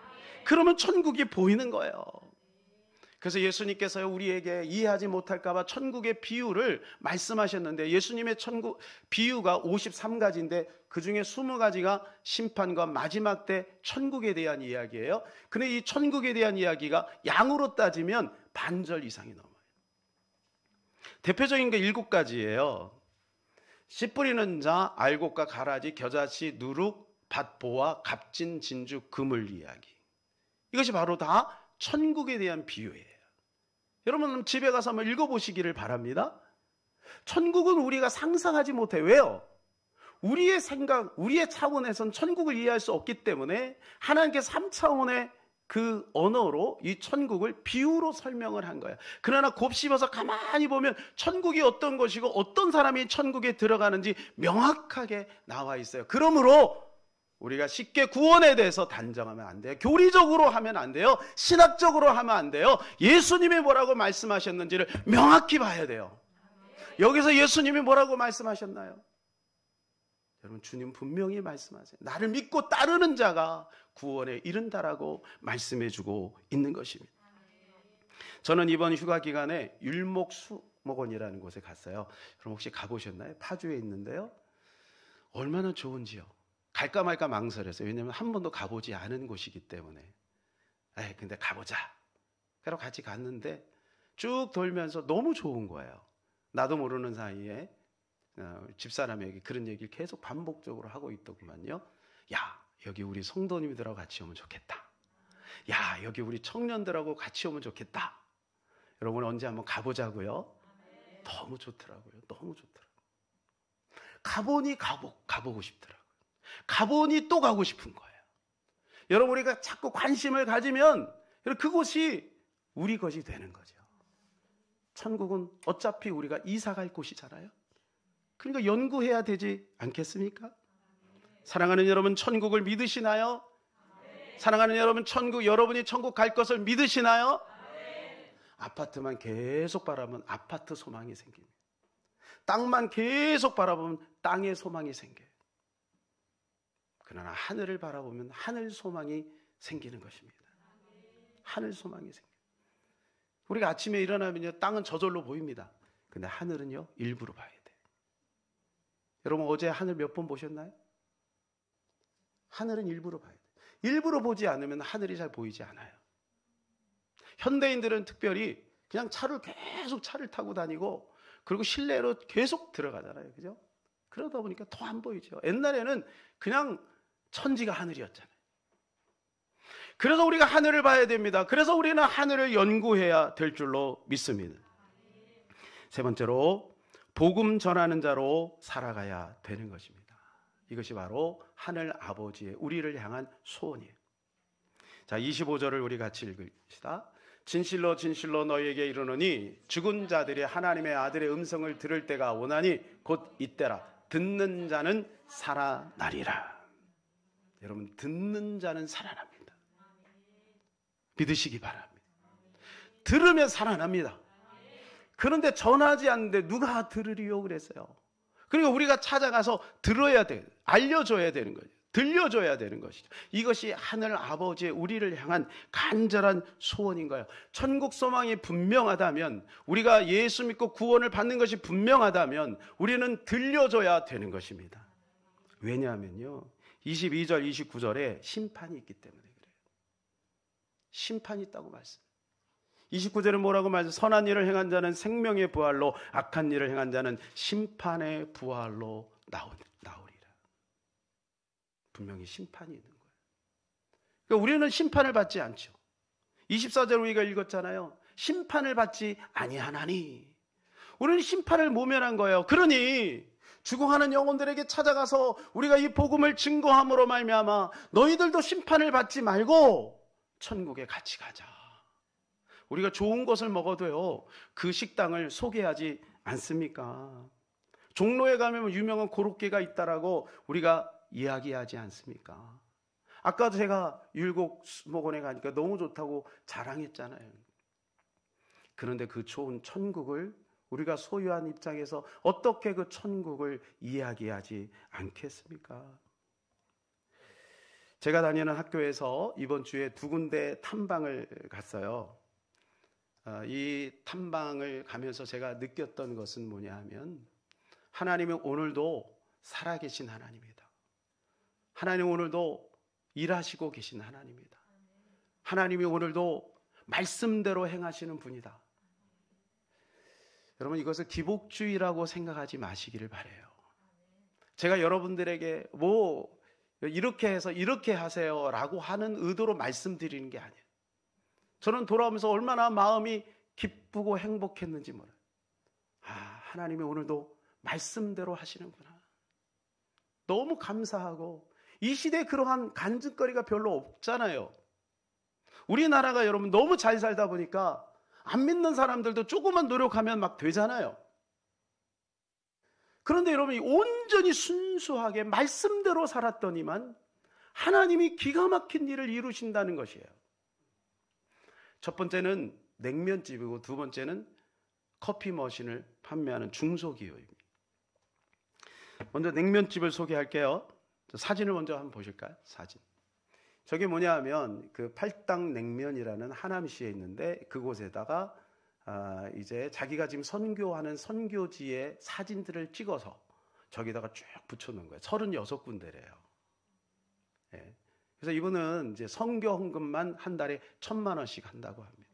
그러면 천국이 보이는 거예요. 그래서 예수님께서 우리에게 이해하지 못할까 봐 천국의 비유를 말씀하셨는데 예수님의 천국 비유가 53가지인데 그중에 20가지가 심판과 마지막 때 천국에 대한 이야기예요. 근데 이 천국에 대한 이야기가 양으로 따지면 반절 이상이 넘어요. 대표적인 게 7가지예요. 씨 뿌리는 자, 알곡과 가라지, 겨자씨, 누룩, 밭보와 값진 진주, 그물 이야기. 이것이 바로 다 천국에 대한 비유예요. 여러분 집에 가서 한번 읽어보시기를 바랍니다. 천국은 우리가 상상하지 못해요. 왜요? 우리의 생각, 우리의 차원에선 천국을 이해할 수 없기 때문에 하나님께서 3차원의 그 언어로 이 천국을 비유로 설명을 한 거예요. 그러나 곱씹어서 가만히 보면 천국이 어떤 것이고 어떤 사람이 천국에 들어가는지 명확하게 나와 있어요. 그러므로 우리가 쉽게 구원에 대해서 단정하면 안 돼요. 교리적으로 하면 안 돼요. 신학적으로 하면 안 돼요. 예수님이 뭐라고 말씀하셨는지를 명확히 봐야 돼요. 여기서 예수님이 뭐라고 말씀하셨나요? 여러분 주님 분명히 말씀하세요. 나를 믿고 따르는 자가 구원에 이른다라고 말씀해주고 있는 것입니다. 저는 이번 휴가 기간에 율목수목원이라는 곳에 갔어요. 그럼 혹시 가보셨나요? 파주에 있는데요. 얼마나 좋은지요. 갈까 말까 망설였어요. 왜냐하면 한 번도 가보지 않은 곳이기 때문에. 근데 가보자. 그래서 같이 갔는데 쭉 돌면서 너무 좋은 거예요. 나도 모르는 사이에 집사람에게 그런 얘기를 계속 반복적으로 하고 있더구만요. 야, 여기 우리 성도님들하고 같이 오면 좋겠다. 야, 여기 우리 청년들하고 같이 오면 좋겠다. 여러분 언제 한번 가보자고요. 너무 좋더라고요. 너무 좋더라고요. 가보니 가보고 싶더라고요. 가보니 또 가고 싶은 거예요. 여러분 우리가 자꾸 관심을 가지면 그곳이 우리 것이 되는 거죠. 천국은 어차피 우리가 이사 갈 곳이잖아요. 그러니까 연구해야 되지 않겠습니까? 사랑하는 여러분 천국을 믿으시나요? 사랑하는 여러분 여러분이 천국 갈 것을 믿으시나요? 아파트만 계속 바라보면 아파트 소망이 생깁니다. 땅만 계속 바라보면 땅의 소망이 생겨요. 그러나 하늘을 바라보면 하늘 소망이 생기는 것입니다. 하늘 소망이 생겨요. 우리가 아침에 일어나면요, 땅은 저절로 보입니다. 근데 하늘은요, 일부러 봐야 돼요. 여러분 어제 하늘 몇 번 보셨나요? 하늘은 일부러 봐야 돼요. 일부러 보지 않으면 하늘이 잘 보이지 않아요. 현대인들은 특별히 그냥 계속 차를 타고 다니고 그리고 실내로 계속 들어가잖아요. 그죠? 그러다 보니까 더 안 보이죠. 옛날에는 그냥 천지가 하늘이었잖아요. 그래서 우리가 하늘을 봐야 됩니다. 그래서 우리는 하늘을 연구해야 될 줄로 믿습니다. 세 번째로 복음 전하는 자로 살아가야 되는 것입니다. 이것이 바로 하늘 아버지의 우리를 향한 소원이에요. 자, 25절을 우리 같이 읽읍시다. 진실로 진실로 너희에게 이르노니 죽은 자들이 하나님의 아들의 음성을 들을 때가 오나니 곧 이때라. 듣는 자는 살아나리라. 여러분 듣는 자는 살아납니다. 믿으시기 바랍니다. 들으면 살아납니다. 그런데 전하지 않는데 누가 들으리요 그랬어요. 그리고 우리가 찾아가서 들어야 돼, 알려줘야 되는 거죠. 들려줘야 되는 것이죠. 이것이 하늘 아버지의 우리를 향한 간절한 소원인 거예요. 천국 소망이 분명하다면, 우리가 예수 믿고 구원을 받는 것이 분명하다면 우리는 들려줘야 되는 것입니다. 왜냐하면요, 22절 29절에 심판이 있기 때문에 그래요. 심판이 있다고 말씀. 29절에 뭐라고 말씀? 선한 일을 행한 자는 생명의 부활로, 악한 일을 행한 자는 심판의 부활로 나오리라. 분명히 심판이 있는 거예요. 그러니까 우리는 심판을 받지 않죠. 24절 우리가 읽었잖아요. 심판을 받지 아니하나니. 우리는 심판을 모면한 거예요. 그러니 죽어가는 영혼들에게 찾아가서 우리가 이 복음을 증거함으로 말미암아 너희들도 심판을 받지 말고 천국에 같이 가자. 우리가 좋은 것을 먹어도요, 그 식당을 소개하지 않습니까? 종로에 가면 유명한 고로케가 있다라고 우리가 이야기하지 않습니까? 아까도 제가 율곡목원에 가니까 너무 좋다고 자랑했잖아요. 그런데 그 좋은 천국을 우리가 소유한 입장에서 어떻게 그 천국을 이야기하지 않겠습니까? 제가 다니는 학교에서 이번 주에 2군데 탐방을 갔어요. 이 탐방을 가면서 제가 느꼈던 것은 뭐냐 하면, 하나님은 오늘도 살아계신 하나님이다. 하나님 오늘도 일하시고 계신 하나님이다. 하나님이 오늘도 말씀대로 행하시는 분이다. 여러분, 이것을 기복주의라고 생각하지 마시기를 바라요. 제가 여러분들에게 뭐 이렇게 해서 이렇게 하세요 라고 하는 의도로 말씀드리는 게 아니에요. 저는 돌아오면서 얼마나 마음이 기쁘고 행복했는지 몰라요. 하나님이 오늘도 말씀대로 하시는구나. 너무 감사하고, 이 시대에 그러한 간증거리가 별로 없잖아요. 우리나라가 여러분 너무 잘 살다 보니까 안 믿는 사람들도 조금만 노력하면 막 되잖아요. 그런데 여러분이 온전히 순수하게 말씀대로 살았더니만 하나님이 기가 막힌 일을 이루신다는 것이에요. 첫 번째는 냉면집이고, 두 번째는 커피 머신을 판매하는 중소기업입니다. 먼저 냉면집을 소개할게요. 사진을 먼저 한번 보실까요? 사진. 저게 뭐냐 하면 그 팔당 냉면이라는 하남시에 있는데, 그곳에다가 이제 자기가 지금 선교하는 선교지의 사진들을 찍어서 저기다가 쭉 붙여놓은 거예요. 36군데래요. 예. 그래서 이분은 이제 선교 헌금만 한 달에 1,000만 원씩 한다고 합니다.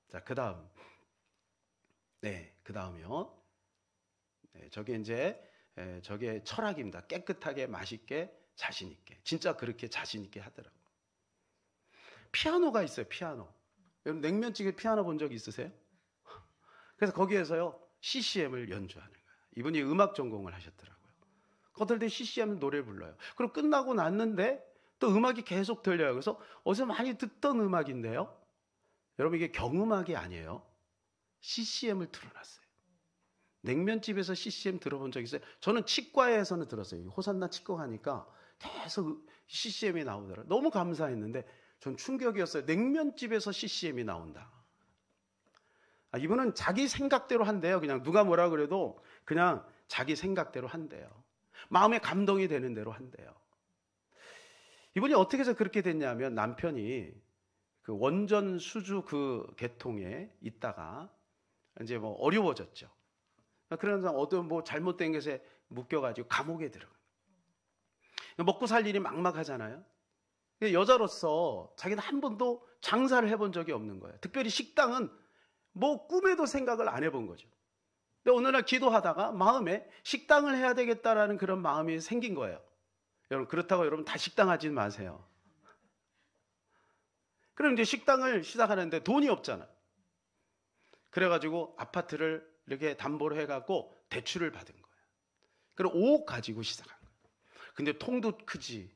자, 그 다음이요. 네, 저게 이제 저게 철학입니다. 깨끗하게, 맛있게, 자신있게. 진짜 그렇게 자신있게 하더라고요. 피아노가 있어요, 피아노. 여러분, 냉면집에 피아노 본 적 있으세요? 그래서 거기에서요, CCM을 연주하는 거예요. 이분이 음악 전공을 하셨더라고요. 어떨 때 CCM을 노래 불러요. 그리고 끝나고 났는데 또 음악이 계속 들려요. 그래서 어디서 많이 듣던 음악인데요. 여러분, 이게 경음악이 아니에요. CCM을 틀어놨어요. 냉면집에서 CCM 들어본 적 있어요? 저는 치과에서는 들었어요. 호산나 치과 가니까 계속 CCM이 나오더라고요. 너무 감사했는데 전 충격이었어요. 냉면집에서 CCM이 나온다. 이분은 자기 생각대로 한대요. 그냥 누가 뭐라 그래도 그냥 자기 생각대로 한대요. 마음에 감동이 되는 대로 한대요. 이분이 어떻게 해서 그렇게 됐냐면, 남편이 그 원전 수주 그 계통에 있다가 이제 뭐 어려워졌죠. 그러면서 어떤 뭐 잘못된 것에 묶여가지고 감옥에 들어가요. 먹고 살 일이 막막하잖아요. 여자로서 자기는 한 번도 장사를 해본 적이 없는 거예요. 특별히 식당은 뭐 꿈에도 생각을 안 해본 거죠. 근데 어느 날 기도하다가 마음에 식당을 해야 되겠다라는 그런 마음이 생긴 거예요. 여러분, 그렇다고 여러분 다 식당 하지 마세요. 그럼 이제 식당을 시작하는데 돈이 없잖아. 그래가지고 아파트를 이렇게 담보로 해갖고 대출을 받은 거예요. 그리고 5억 가지고 시작한 거예요. 근데 통도 크지.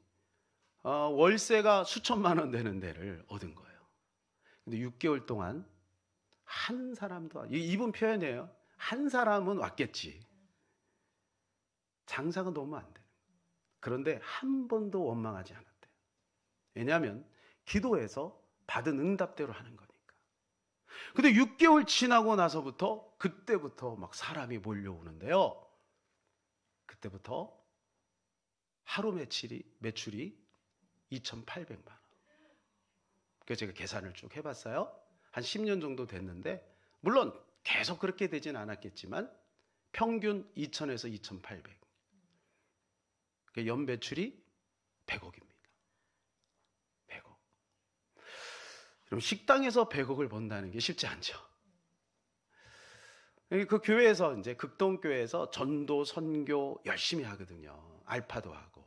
월세가 수천만 원 되는 데를 얻은 거예요. 근데 6개월 동안 한 사람도, 이분 표현이에요. 한 사람은 왔겠지. 장사가 너무 안 돼요. 그런데 한 번도 원망하지 않았대요. 왜냐하면 기도해서 받은 응답대로 하는 거니까. 근데 6개월 지나고 나서부터, 그때부터 막 사람이 몰려오는데요. 그때부터 하루 매출이 2,800만 원. 그래서 제가 계산을 쭉 해봤어요. 한 10년 정도 됐는데, 물론 계속 그렇게 되진 않았겠지만 평균 2,000에서 2,800. 그러니까 연 매출이 100억입니다. 100억. 그럼 식당에서 100억을 번다는 게 쉽지 않죠. 그 교회에서, 이제 극동교회에서 전도, 선교 열심히 하거든요. 알파도 하고.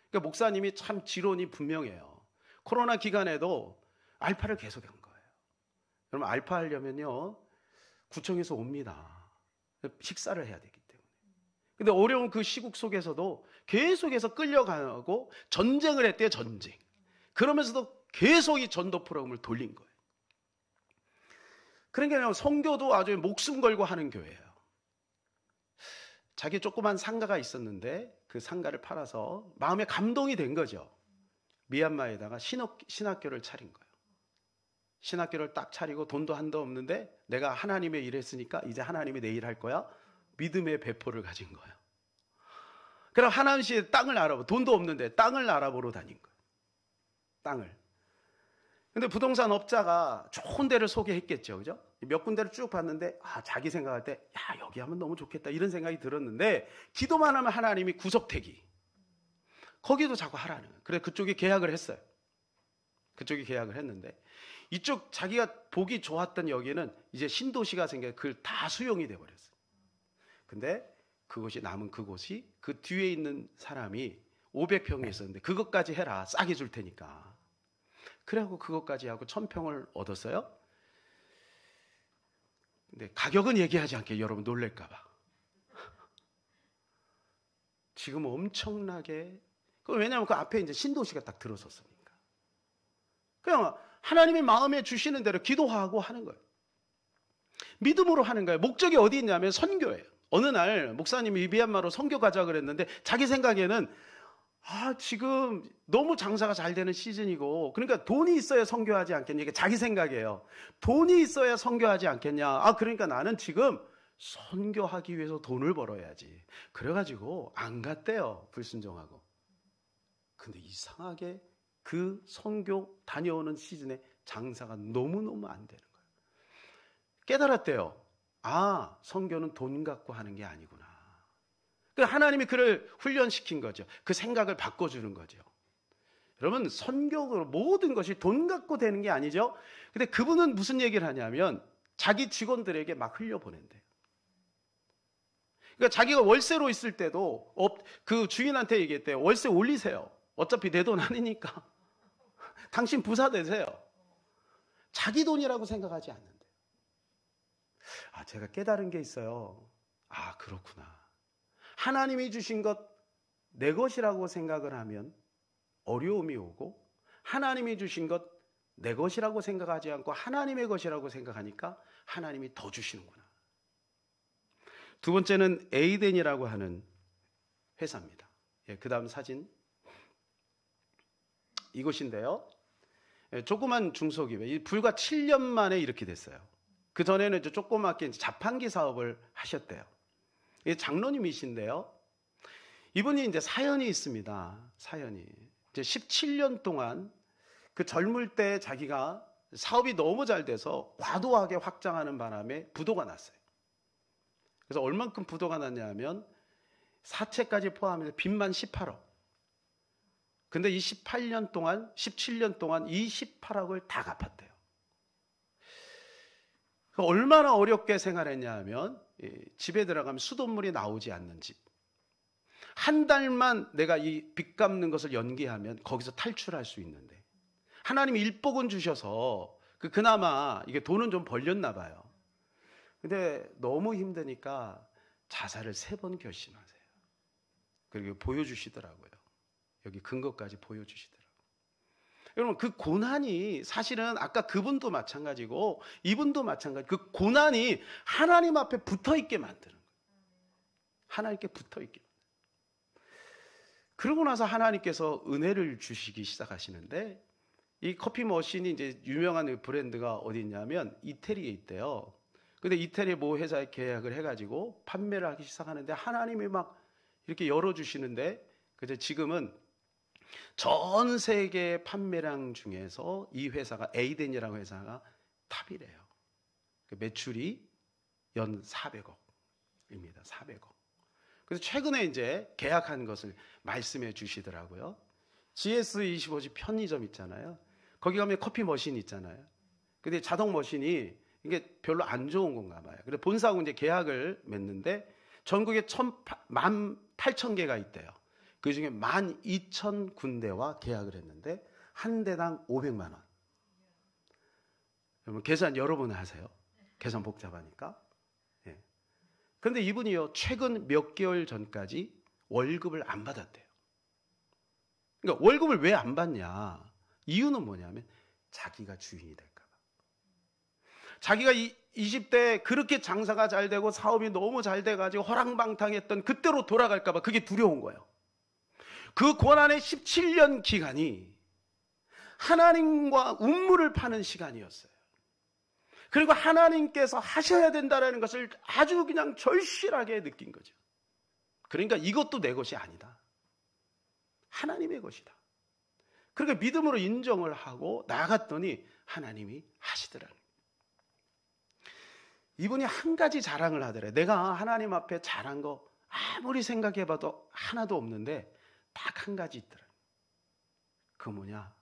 그러니까 목사님이 참 지론이 분명해요. 코로나 기간에도 알파를 계속 한 거예요. 그럼 알파 하려면요, 구청에서 옵니다. 식사를 해야 되기 때문에. 근데 어려운 그 시국 속에서도 계속해서 끌려가고 전쟁을 했대요, 전쟁. 그러면서도 계속 이 전도 프로그램을 돌린 거예요. 그러니까 선교도 아주 목숨 걸고 하는 교회예요. 자기 조그만 상가가 있었는데 그 상가를 팔아서 마음에 감동이 된 거죠. 미얀마에다가 신학교를 차린 거예요. 신학교를 딱 차리고 돈도 한도 없는데 내가 하나님의 일 했으니까 이제 하나님이 내 일 할 거야. 믿음의 배포를 가진 거예요. 그럼 하남시에 땅을 알아보고, 돈도 없는데 땅을 알아보러 다닌 거예요. 땅을. 근데 부동산 업자가 좋은 데를 소개했겠죠. 그죠? 몇 군데를 쭉 봤는데, 자기 생각할 때, 여기 하면 너무 좋겠다. 이런 생각이 들었는데, 기도만 하면 하나님이 구석태기. 거기도 자꾸 하라는 거예요. 그래서 그쪽이 계약을 했어요. 그쪽이 계약을 했는데, 이쪽 자기가 보기 좋았던 여기는 이제 신도시가 생겨서 그걸 다 수용이 돼버렸어요. 근데 그곳이 남은 그곳이 그 뒤에 있는 사람이 500평이 있었는데 그것까지 해라. 싸게 줄 테니까. 그래갖고 그것까지 하고 1,000평을 얻었어요. 근데 가격은 얘기하지 않게 여러분 놀랄까봐. 지금 엄청나게, 왜냐하면 그 앞에 이제 신도시가 딱 들어섰으니까. 그냥 하나님이 마음에 주시는 대로 기도하고 하는 거예요. 믿음으로 하는 거예요. 목적이 어디 있냐면 선교예요. 어느 날 목사님이 미얀마로 선교 가자 그랬는데 자기 생각에는 지금 너무 장사가 잘 되는 시즌이고, 그러니까 돈이 있어야 선교하지 않겠냐. 이게 자기 생각이에요. 돈이 있어야 선교하지 않겠냐. 그러니까 나는 지금 선교하기 위해서 돈을 벌어야지. 그래가지고 안 갔대요. 불순종하고. 근데 이상하게 그 선교 다녀오는 시즌에 장사가 너무너무 안 되는 거예요. 깨달았대요. 선교는 돈 갖고 하는 게 아니구나. 하나님이 그를 훈련시킨 거죠. 그 생각을 바꿔주는 거죠. 여러분, 선교로 모든 것이 돈 갖고 되는 게 아니죠. 근데 그분은 무슨 얘기를 하냐면 자기 직원들에게 막 흘려보낸대요. 그러니까 자기가 월세로 있을 때도 그 주인한테 얘기했대요. 월세 올리세요. 어차피 내 돈 아니니까. 당신 부사 되세요. 자기 돈이라고 생각하지 않는데. 제가 깨달은 게 있어요. 그렇구나. 하나님이 주신 것 내 것이라고 생각을 하면 어려움이 오고, 하나님이 주신 것 내 것이라고 생각하지 않고 하나님의 것이라고 생각하니까 하나님이 더 주시는구나. 두 번째는 에이덴이라고 하는 회사입니다. 그 다음 사진 이곳인데요. 조그만 중소기업, 불과 7년 만에 이렇게 됐어요. 그 전에는 조그맣게 자판기 사업을 하셨대요. 장로님이신데요. 이분이 이제 사연이 있습니다. 사연이. 이제 17년 동안 그 젊을 때 자기가 사업이 너무 잘 돼서 과도하게 확장하는 바람에 부도가 났어요. 그래서 얼만큼 부도가 났냐면 사채까지 포함해서 빚만 18억. 근데 이 17년 동안 이 18억을 다 갚았대요. 얼마나 어렵게 생활했냐 하면 집에 들어가면 수돗물이 나오지 않는 집. 한 달만 내가 이 빚 갚는 것을 연기하면 거기서 탈출할 수 있는데, 하나님이 일복은 주셔서 그나마 이게 돈은 좀 벌렸나 봐요. 근데 너무 힘드니까 자살을 3번 결심하세요. 그리고 보여주시더라고요. 여기 근거까지 보여주시더라고요. 여러분, 그 고난이 사실은 아까 그분도 마찬가지고 이분도 마찬가지. 그 고난이 하나님 앞에 붙어있게 만드는 거예요. 하나님께 붙어있게. 그러고 나서 하나님께서 은혜를 주시기 시작하시는데, 이 커피 머신이 이제 유명한 브랜드가 어디 있냐면 이태리에 있대요. 근데 이태리 모 회사에 계약을 해가지고 판매를 하기 시작하는데 하나님이 막 이렇게 열어주시는데, 그죠? 지금은 전 세계 판매량 중에서 이 회사가 에이덴이라는 회사가 탑이래요. 매출이 연 400억입니다. 400억. 그래서 최근에 이제 계약한 것을 말씀해 주시더라고요. GS25지 편의점 있잖아요. 거기 가면 커피 머신 있잖아요. 근데 자동 머신이 이게 별로 안 좋은 건가 봐요. 그래서 본사하고 이제 계약을 맺는데 전국에 18,000개가 있대요. 그 중에 12,000군데와 계약을 했는데 한 대당 500만 원. 여러분 계산 여러분 하세요. 계산 복잡하니까. 예. 그런데 이분이요, 최근 몇 개월 전까지 월급을 안 받았대요. 그러니까 월급을 왜 안 받냐? 이유는 뭐냐면 자기가 주인이 될까 봐. 자기가 20대 그렇게 장사가 잘 되고 사업이 너무 잘 돼가지고 허랑방탕했던 그때로 돌아갈까 봐 그게 두려운 거예요. 그 고난의 17년 기간이 하나님과 운물을 파는 시간이었어요. 그리고 하나님께서 하셔야 된다는 것을 아주 그냥 절실하게 느낀 거죠. 그러니까 이것도 내 것이 아니다. 하나님의 것이다. 그러니까 믿음으로 인정을 하고 나갔더니 하나님이 하시더라고요. 이분이 한 가지 자랑을 하더래요. 내가 하나님 앞에 잘한 거 아무리 생각해봐도 하나도 없는데 딱 한 가지 있더라. 그거 뭐냐?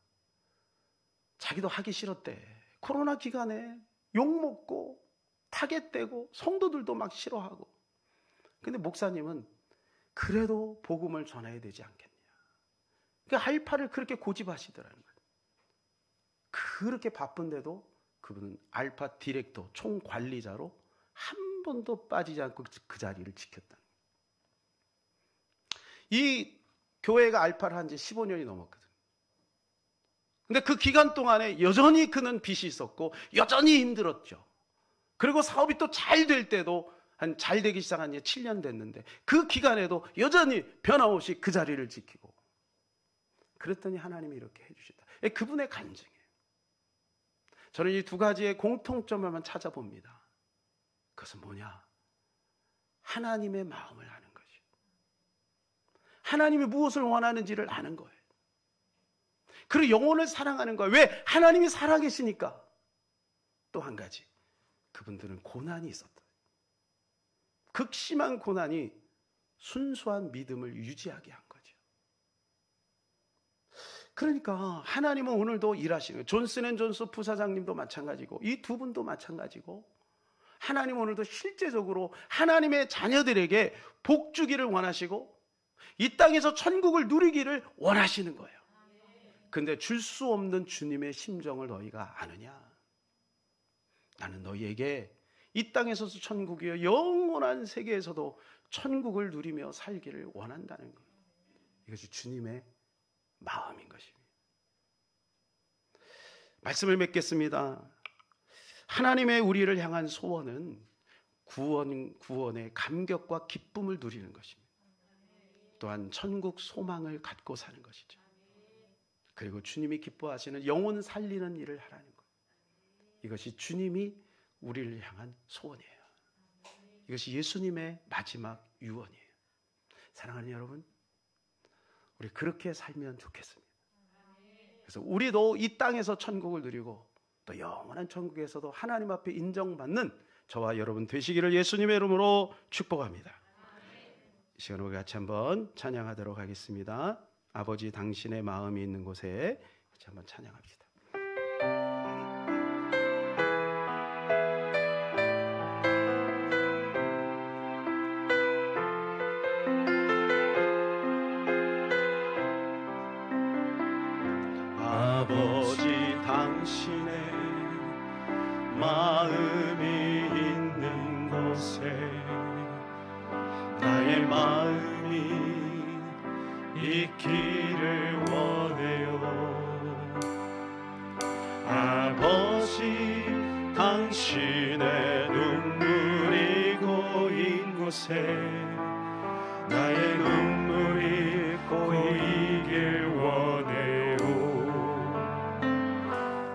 자기도 하기 싫었대. 코로나 기간에 욕먹고 타겟되고 성도들도 막 싫어하고. 근데 목사님은 그래도 복음을 전해야 되지 않겠냐. 그러니까 알파를 그렇게 고집하시더라는 거예요. 그렇게 바쁜데도 그분은 알파 디렉터, 총관리자로 한 번도 빠지지 않고 그 자리를 지켰다. 이 교회가 알파를 한 지 15년이 넘었거든. 근데 그 기간 동안에 여전히 그는 빚이 있었고 여전히 힘들었죠. 그리고 사업이 또 잘 될 때도 잘 되기 시작한 지 7년 됐는데 그 기간에도 여전히 변함없이 그 자리를 지키고. 그랬더니 하나님이 이렇게 해주시다. 그분의 간증이에요. 저는 이 두 가지의 공통점을만 찾아봅니다. 그것은 뭐냐? 하나님의 마음을 아는 것이에요. 하나님이 무엇을 원하는지를 아는 거예요. 그리고 영혼을 사랑하는 거예요. 왜? 하나님이 살아계시니까. 또 한 가지, 그분들은 고난이 있었다. 극심한 고난이 순수한 믿음을 유지하게 한 거죠. 그러니까 하나님은 오늘도 일하시는 거예요. 존슨 앤 존스 부사장님도 마찬가지고 이 두 분도 마찬가지고 하나님은 오늘도 실제적으로 하나님의 자녀들에게 복 주기를 원하시고 이 땅에서 천국을 누리기를 원하시는 거예요. 근데 줄 수 없는 주님의 심정을 너희가 아느냐? 나는 너희에게 이 땅에서도 천국이요 영원한 세계에서도 천국을 누리며 살기를 원한다는 거예요. 이것이 주님의 마음인 것입니다. 말씀을 맺겠습니다. 하나님의 우리를 향한 소원은 구원의 감격과 기쁨을 누리는 것입니다. 또한 천국 소망을 갖고 사는 것이죠. 그리고 주님이 기뻐하시는 영혼 살리는 일을 하라는 거예요. 이것이 주님이 우리를 향한 소원이에요. 이것이 예수님의 마지막 유언이에요. 사랑하는 여러분, 우리 그렇게 살면 좋겠습니다. 그래서 우리도 이 땅에서 천국을 누리고 또 영원한 천국에서도 하나님 앞에 인정받는 저와 여러분 되시기를 예수님의 이름으로 축복합니다. 이 시간 우리 같이 한번 찬양하도록 하겠습니다. 아버지 당신의 마음이 있는 곳에 같이 한번 찬양합시다. 아버지 당신의 마음이 있는 곳에 나의 마음이 있기를 원해요. 아버지 당신의 눈물이 고인 곳에 나의 눈물이 고이길 원해요.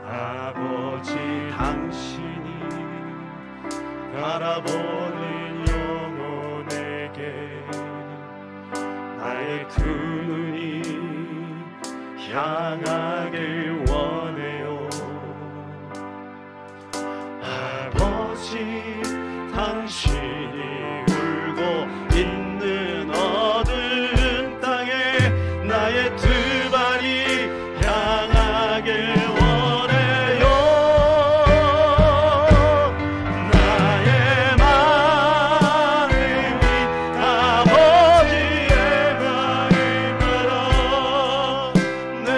아버지 당신이 바라보는 영혼에게 나의 두 눈이 향하길 원해요. 아버지, 당신이 울고 있는 어두운 땅에 나의 두 발이 향하길 원해요. 나의 마음이 아버지의 마음을 따라 내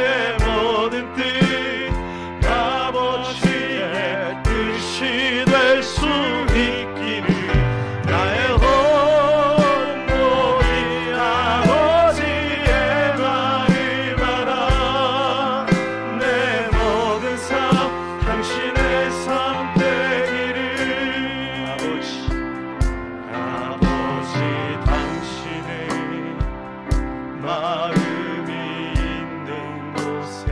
모든 뜻 아버지의 뜻이 될 수 있기를 나의 온몸이 아버지의 마음을 따라 내 모든 삶 당신의 삶 되기를. 아버지 당신의 마음이 있는 곳에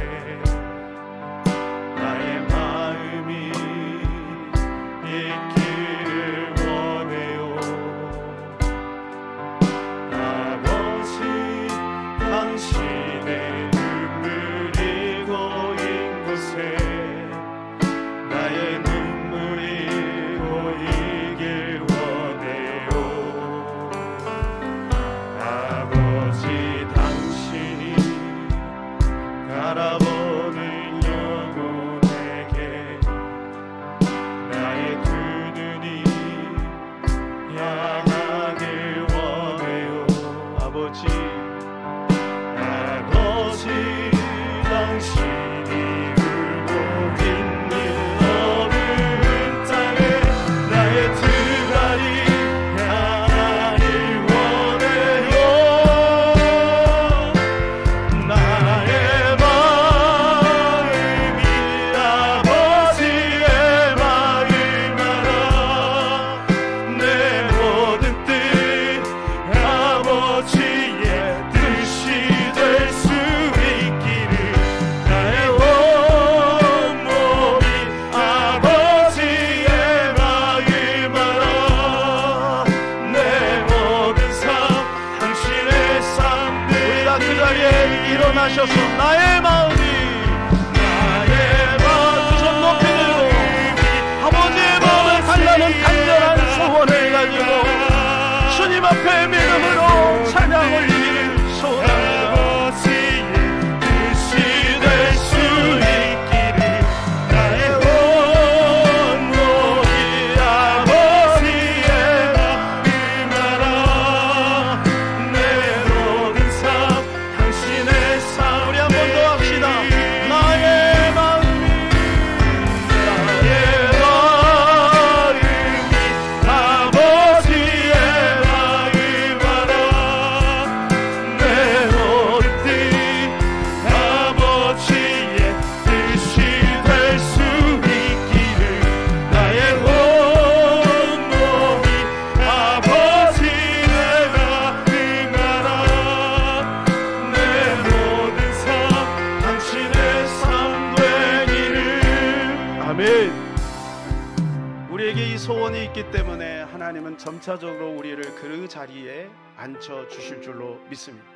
나의 마음이 있기를 원해요. 아버지 당신의 눈물이 고인 곳에 나의 눈물이 고이길 원해요. 아버지 당신이 바라보는 영혼에게 나의 두 눈이 향하길 원해요. 아버지 당신이 울고 있는 어두운 땅에 나의 두 발이 향하길 원해요. 나의 마음이 아버지의 마음을 따라 내 모든 뜻 아버지의 뜻이 될 수 있기를 나의 온몸이 아버지의 마음을 따라 내 모든 삶 당신의 삶 되기를. 우리가 그 자리에 일어나셔서 나의 마음이 두 손 높이 들고 아버지의 마음을 달라는 간절한 소원을 가지고 주님 앞에 믿음으로 찬양 올리기를 소원합니다. 아버지의 뜻이 될 수 있기를 나의 온몸이 아버지의 마음을 따라 내 모든 삶 당신의 삶. 우리 한 번 더 합시다. 나의 마음이 아버지의 마음을 따라 내 모든 뜻 아버지의 뜻이 될 수 있기를 나의 온몸이 아버지의 마음을 따라 내 모든 삶 당신의 삶 되기를. 아멘. 우리에게 이 소원이 있기 때문에 하나님은 점차적으로 우리를 그 자리에 앉혀 주실 줄로 믿습니다.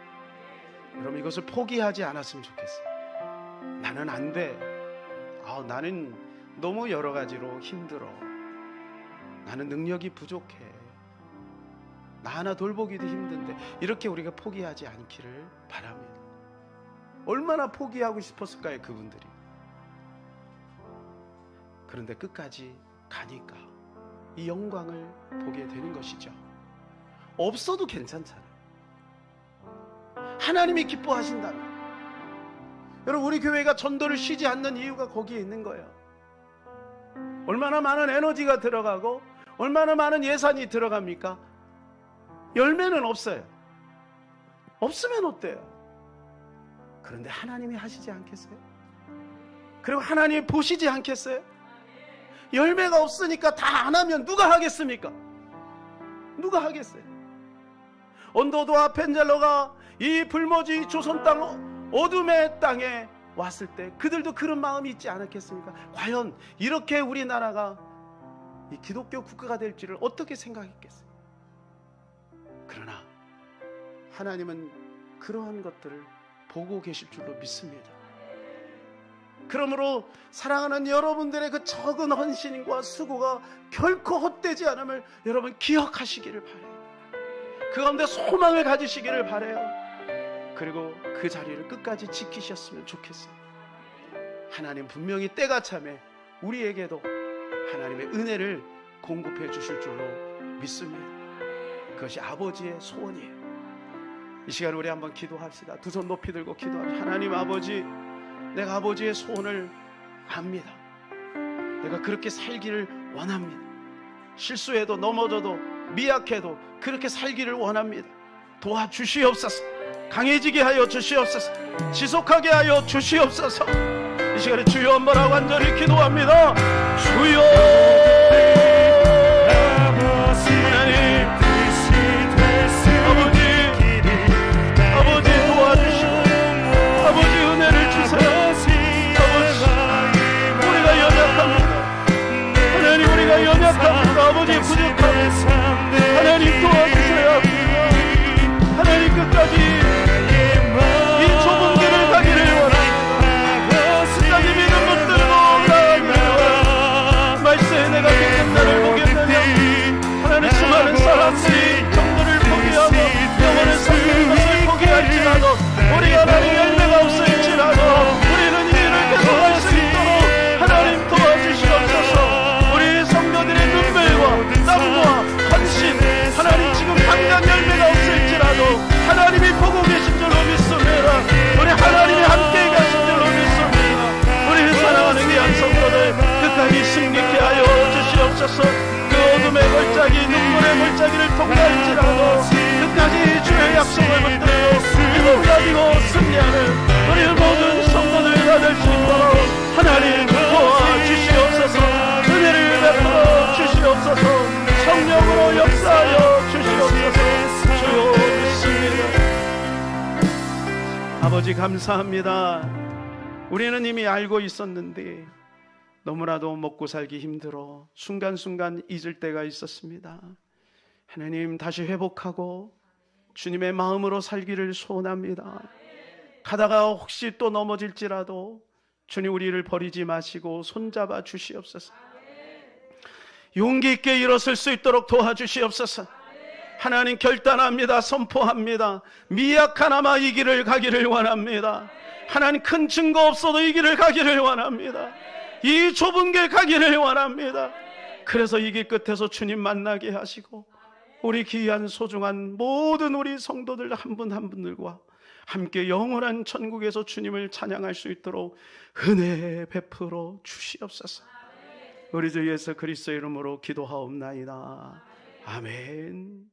여러분, 이것을 포기하지 않았으면 좋겠어요. 나는 안 돼. 나는 너무 여러 가지로 힘들어. 나는 능력이 부족해. 나 하나 돌보기도 힘든데. 이렇게 우리가 포기하지 않기를 바랍니다. 얼마나 포기하고 싶었을까요, 그분들이. 그런데 끝까지 가니까 이 영광을 보게 되는 것이죠. 없어도 괜찮잖아요. 하나님이 기뻐하신다면. 여러분, 우리 교회가 전도를 쉬지 않는 이유가 거기에 있는 거예요. 얼마나 많은 에너지가 들어가고 얼마나 많은 예산이 들어갑니까? 열매는 없어요. 없으면 어때요? 그런데 하나님이 하시지 않겠어요? 그리고 하나님이 보시지 않겠어요? 열매가 없으니까 다 안 하면 누가 하겠습니까? 누가 하겠어요? 언더도와 펜젤러가 이 불모지 조선 땅 어둠의 땅에 왔을 때 그들도 그런 마음이 있지 않았겠습니까? 과연 이렇게 우리나라가 이 기독교 국가가 될지를 어떻게 생각했겠어요? 그러나 하나님은 그러한 것들을 보고 계실 줄로 믿습니다. 그러므로 사랑하는 여러분들의 그 적은 헌신과 수고가 결코 헛되지 않음을 여러분 기억하시기를 바라요. 그 가운데 소망을 가지시기를 바라요. 그리고 그 자리를 끝까지 지키셨으면 좋겠어요. 하나님 분명히 때가 참에 우리에게도 하나님의 은혜를 공급해 주실 줄로 믿습니다. 그것이 아버지의 소원이에요. 이 시간 우리 한번 기도합시다. 두 손 높이 들고 기도합시다. 하나님 아버지, 내가 아버지의 소원을 압니다. 내가 그렇게 살기를 원합니다. 실수해도 넘어져도 미약해도 그렇게 살기를 원합니다. 도와주시옵소서. 강해지게 하여 주시옵소서. 지속하게 하여 주시옵소서. 이 시간에 주여 한번 하고 간절히 기도합니다. 주여 아버지 도와주시고 아버지 은혜를 주세요. 아버지 우리가 연약합니다. 하나님 우리가 연약합니다. 아버지 부족합니다. 하나님 도와주세요. 하나님 끝까지 이 좁은 길을 가기를 원합니다. 끝까지 믿음 붙들고 가기를 원합니다. 말세에 내가 겪는 날을 보겠느냐. 하나님 수많은 사람들이 정도를 포기하고 영원을 섬기는 것을 포기할지라도 우리가 하나님 열매가 없을지라도 우리는 이 일을 계속할 수 있도록 하나님 도와주시옵소서. 우리 성도들의 눈물과 땀과 헌신 하나님 지금 당장 열매가 없을지라도 하나님이 보고 계신 줄로 믿습니다. 우리 하나님이 함께 가신 줄로 믿습니다. 우리 사랑하는 귀한 성도들 끝까지 승리케 하여 주시옵소서. 그 어둠의 골짜기 눈물의 골짜기를 통과할지라도 끝까지 주의 약속을 붙들고 믿음 가지고 승리하는 우리 모든 성도들 다 될 수 있도록 하나님 도와주시옵소서. 은혜를 베풀어 주시옵소서. 성령으로 역사하여 주시옵소서. 주여 믿습니다. 아버지 감사합니다. 우리는 이미 알고 있었는데 너무나도 먹고 살기 힘들어 순간순간 잊을 때가 있었습니다. 하나님 다시 회복하고 주님의 마음으로 살기를 소원합니다. 가다가 혹시 또 넘어질지라도 주님 우리를 버리지 마시고 손잡아 주시옵소서. 용기 있게 일어설 수 있도록 도와주시옵소서. 하나님 결단합니다. 선포합니다. 미약하나마 이 길을 가기를 원합니다. 하나님 큰 증거 없어도 이 길을 가기를 원합니다. 이 좁은 길 가기를 원합니다. 그래서 이 길 끝에서 주님 만나게 하시고 우리 귀한 소중한 모든 우리 성도들 한 분 한 분들과 함께 영원한 천국에서 주님을 찬양할 수 있도록 은혜 베풀어 주시옵소서. 우리 주 예수 그리스도의 이름으로 기도하옵나이다. 아멘.